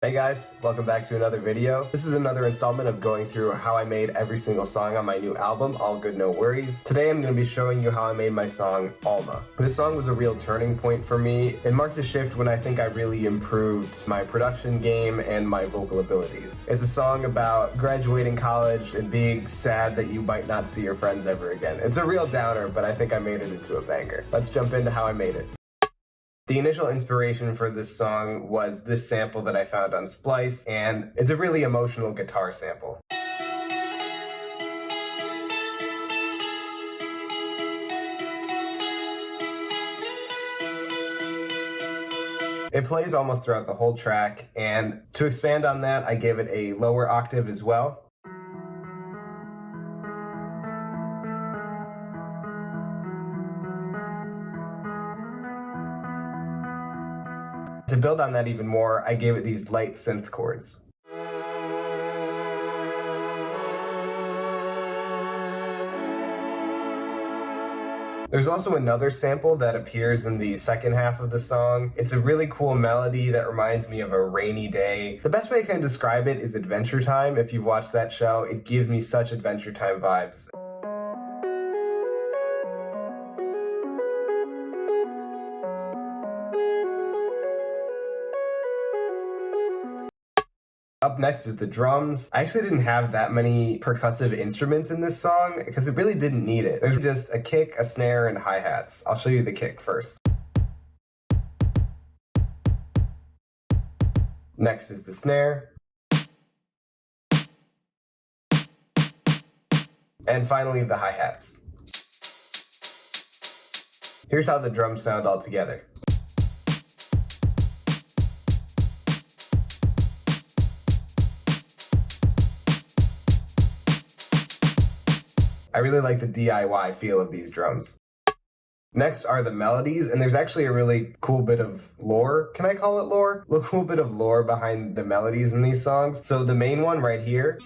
Hey guys, welcome back to another video. This is another installment of going through how I made every single song on my new album, All Good No Worries. Today I'm going to be showing you how I made my song, ALMA. This song was a real turning point for me. It marked a shift when I think I really improved my production game and my vocal abilities. It's a song about graduating college and being sad that you might not see your friends ever again. It's a real downer, but I think I made it into a banger. Let's jump into how I made it. The initial inspiration for this song was this sample that I found on Splice, and it's a really emotional guitar sample. It plays almost throughout the whole track, and to expand on that, I gave it a lower octave as well. To build on that even more, I gave it these light synth chords. There's also another sample that appears in the second half of the song. It's a really cool melody that reminds me of a rainy day. The best way I can describe it is Adventure Time. If you've watched that show, it gives me such Adventure Time vibes. Up next is the drums. I actually didn't have that many percussive instruments in this song because it really didn't need it. There's just a kick, a snare, and hi-hats. I'll show you the kick first. Next is the snare. And finally, the hi-hats. Here's how the drums sound all together. I really like the DIY feel of these drums. Next are the melodies, and there's actually a really cool bit of lore. Can I call it lore? A cool bit of lore behind the melodies in these songs. So the main one right here.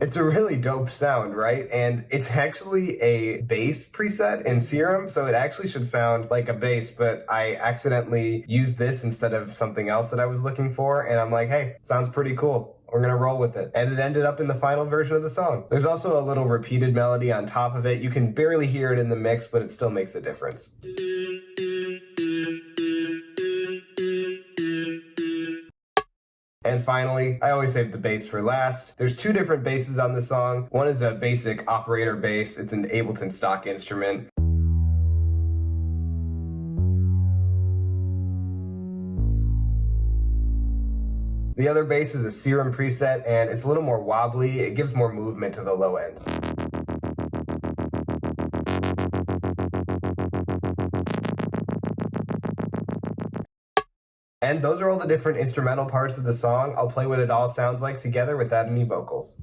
It's a really dope sound, right? And it's actually a bass preset in Serum, so it actually should sound like a bass, but I accidentally used this instead of something else that I was looking for, and I'm like, hey, sounds pretty cool. We're gonna roll with it. And it ended up in the final version of the song. There's also a little repeated melody on top of it. You can barely hear it in the mix, but it still makes a difference. And finally, I always save the bass for last. There's two different basses on this song. One is a basic operator bass. It's an Ableton stock instrument. The other bass is a Serum preset, and it's a little more wobbly. It gives more movement to the low end. And those are all the different instrumental parts of the song. I'll play what it all sounds like together without any vocals.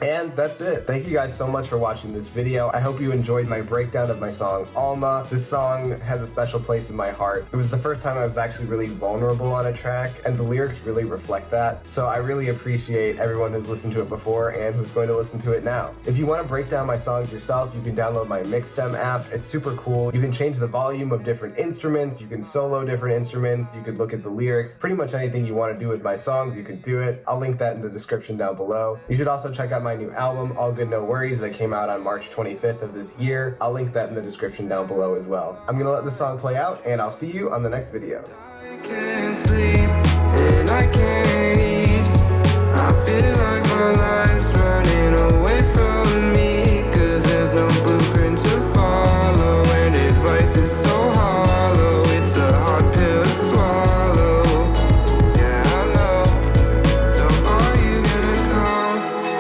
And that's it. Thank you guys so much for watching this video. I hope you enjoyed my breakdown of my song, ALMA. This song has a special place in my heart. It was the first time I was actually really vulnerable on a track, and the lyrics really reflect that. So I really appreciate everyone who's listened to it before and who's going to listen to it now. If you want to break down my songs yourself, you can download my Mixstem app. It's super cool. You can change the volume of different instruments. You can solo different instruments. You could look at the lyrics. Pretty much anything you want to do with my songs, you can do it. I'll link that in the description down below. You should also check out my new album, All Good No Worries, that came out on March 25th of this year. I'll link that in the description down below as well. I'm gonna let this song play out, and I'll see you on the next video. I can't sleep and I can't eat. I feel like my life